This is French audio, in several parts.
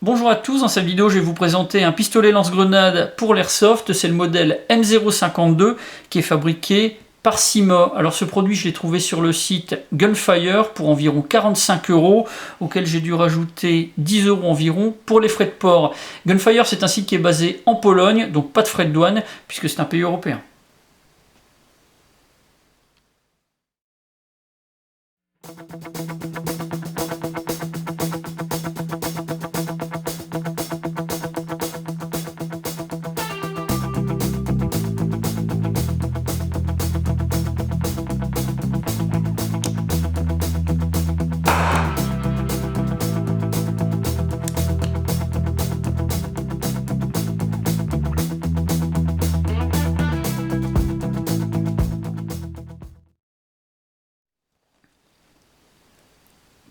Bonjour à tous, dans cette vidéo je vais vous présenter un pistolet lance-grenade pour l'airsoft, c'est le modèle M052 qui est fabriqué par Sima. Alors ce produit je l'ai trouvé sur le site Gunfire pour environ 45 €, auquel j'ai dû rajouter 10 € environ pour les frais de port. Gunfire c'est un site qui est basé en Pologne, donc pas de frais de douane puisque c'est un pays européen.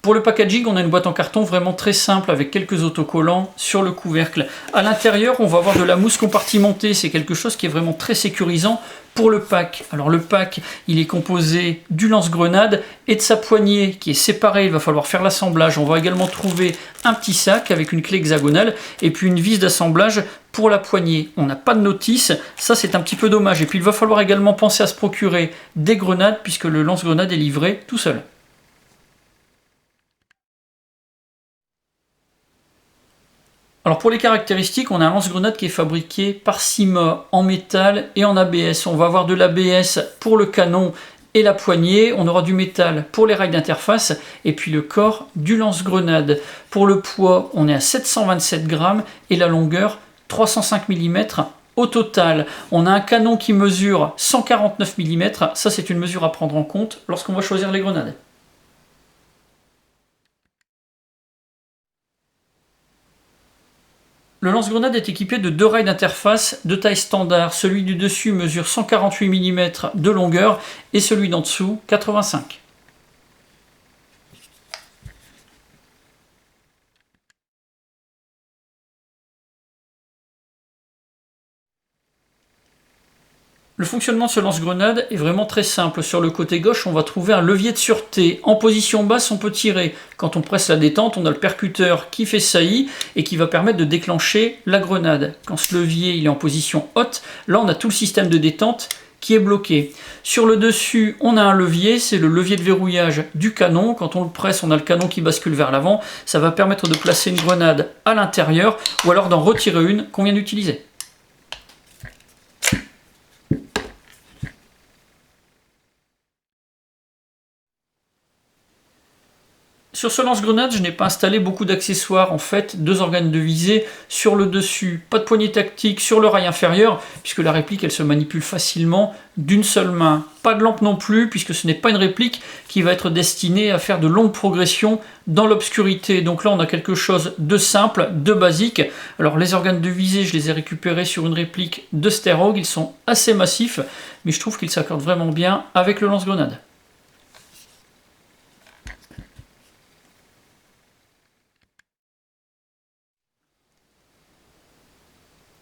Pour le packaging, on a une boîte en carton vraiment très simple avec quelques autocollants sur le couvercle. À l'intérieur, on va avoir de la mousse compartimentée. C'est quelque chose qui est vraiment très sécurisant pour le pack. Alors le pack, il est composé du lance-grenade et de sa poignée qui est séparée. Il va falloir faire l'assemblage. On va également trouver un petit sac avec une clé hexagonale et puis une vis d'assemblage pour la poignée. On n'a pas de notice. Ça, c'est un petit peu dommage. Et puis, il va falloir également penser à se procurer des grenades puisque le lance-grenade est livré tout seul. Alors pour les caractéristiques, on a un lance-grenade qui est fabriqué par Sima en métal et en ABS. On va avoir de l'ABS pour le canon et la poignée, on aura du métal pour les rails d'interface et puis le corps du lance-grenade. Pour le poids, on est à 727 grammes et la longueur 305 mm. Au total, on a un canon qui mesure 149 mm. Ça, c'est une mesure à prendre en compte lorsqu'on va choisir les grenades. Le lance-grenade est équipé de deux rails d'interface de taille standard. Celui du dessus mesure 148 mm de longueur et celui d'en dessous 85. Le fonctionnement de ce lance-grenade est vraiment très simple. Sur le côté gauche, on va trouver un levier de sûreté. En position basse, on peut tirer. Quand on presse la détente, on a le percuteur qui fait saillie et qui va permettre de déclencher la grenade. Quand ce levier il est en position haute, là on a tout le système de détente qui est bloqué. Sur le dessus, on a un levier, c'est le levier de verrouillage du canon. Quand on le presse, on a le canon qui bascule vers l'avant. Ça va permettre de placer une grenade à l'intérieur ou alors d'en retirer une qu'on vient d'utiliser. Sur ce lance-grenade, je n'ai pas installé beaucoup d'accessoires, en fait, deux organes de visée sur le dessus, pas de poignée tactique sur le rail inférieur, puisque la réplique elle se manipule facilement d'une seule main. Pas de lampe non plus, puisque ce n'est pas une réplique qui va être destinée à faire de longues progressions dans l'obscurité. Donc là on a quelque chose de simple, de basique. Alors les organes de visée, je les ai récupérés sur une réplique de Sterog, ils sont assez massifs, mais je trouve qu'ils s'accordent vraiment bien avec le lance-grenade.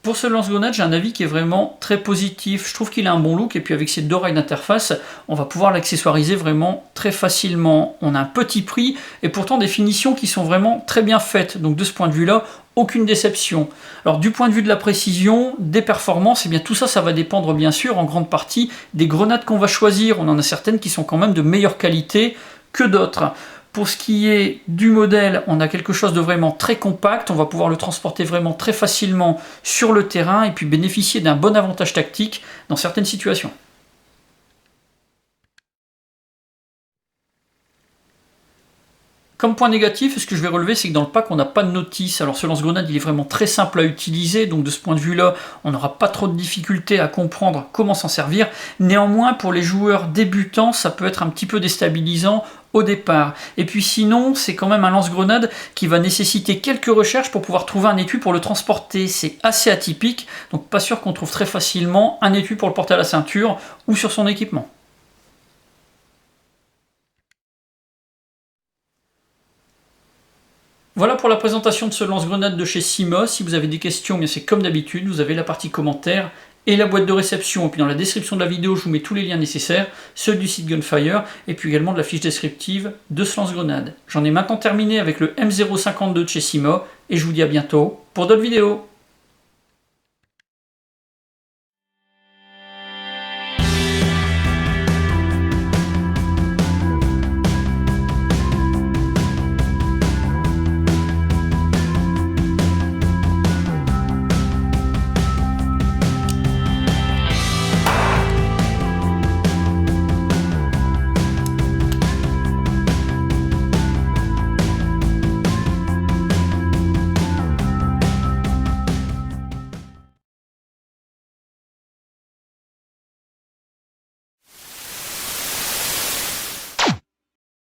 Pour ce lance-grenade, j'ai un avis qui est vraiment très positif. Je trouve qu'il a un bon look et puis avec ces deux rails d'interface, on va pouvoir l'accessoiriser vraiment très facilement. On a un petit prix et pourtant des finitions qui sont vraiment très bien faites. Donc de ce point de vue-là, aucune déception. Alors du point de vue de la précision, des performances, et bien tout ça, ça va dépendre bien sûr en grande partie des grenades qu'on va choisir. On en a certaines qui sont quand même de meilleure qualité que d'autres. Pour ce qui est du modèle, on a quelque chose de vraiment très compact, on va pouvoir le transporter vraiment très facilement sur le terrain et puis bénéficier d'un bon avantage tactique dans certaines situations. Comme point négatif, ce que je vais relever, c'est que dans le pack, on n'a pas de notice. Alors ce lance-grenade, il est vraiment très simple à utiliser, donc de ce point de vue-là, on n'aura pas trop de difficultés à comprendre comment s'en servir. Néanmoins, pour les joueurs débutants, ça peut être un petit peu déstabilisant au départ. Et puis sinon, c'est quand même un lance-grenade qui va nécessiter quelques recherches pour pouvoir trouver un étui pour le transporter. C'est assez atypique, donc pas sûr qu'on trouve très facilement un étui pour le porter à la ceinture ou sur son équipement. Voilà pour la présentation de ce lance-grenade de chez Sima. Si vous avez des questions, bien c'est comme d'habitude, vous avez la partie commentaires et la boîte de réception. Et puis dans la description de la vidéo, je vous mets tous les liens nécessaires, ceux du site Gunfire, et puis également de la fiche descriptive de ce lance-grenade. J'en ai maintenant terminé avec le M052 de chez Sima, et je vous dis à bientôt pour d'autres vidéos.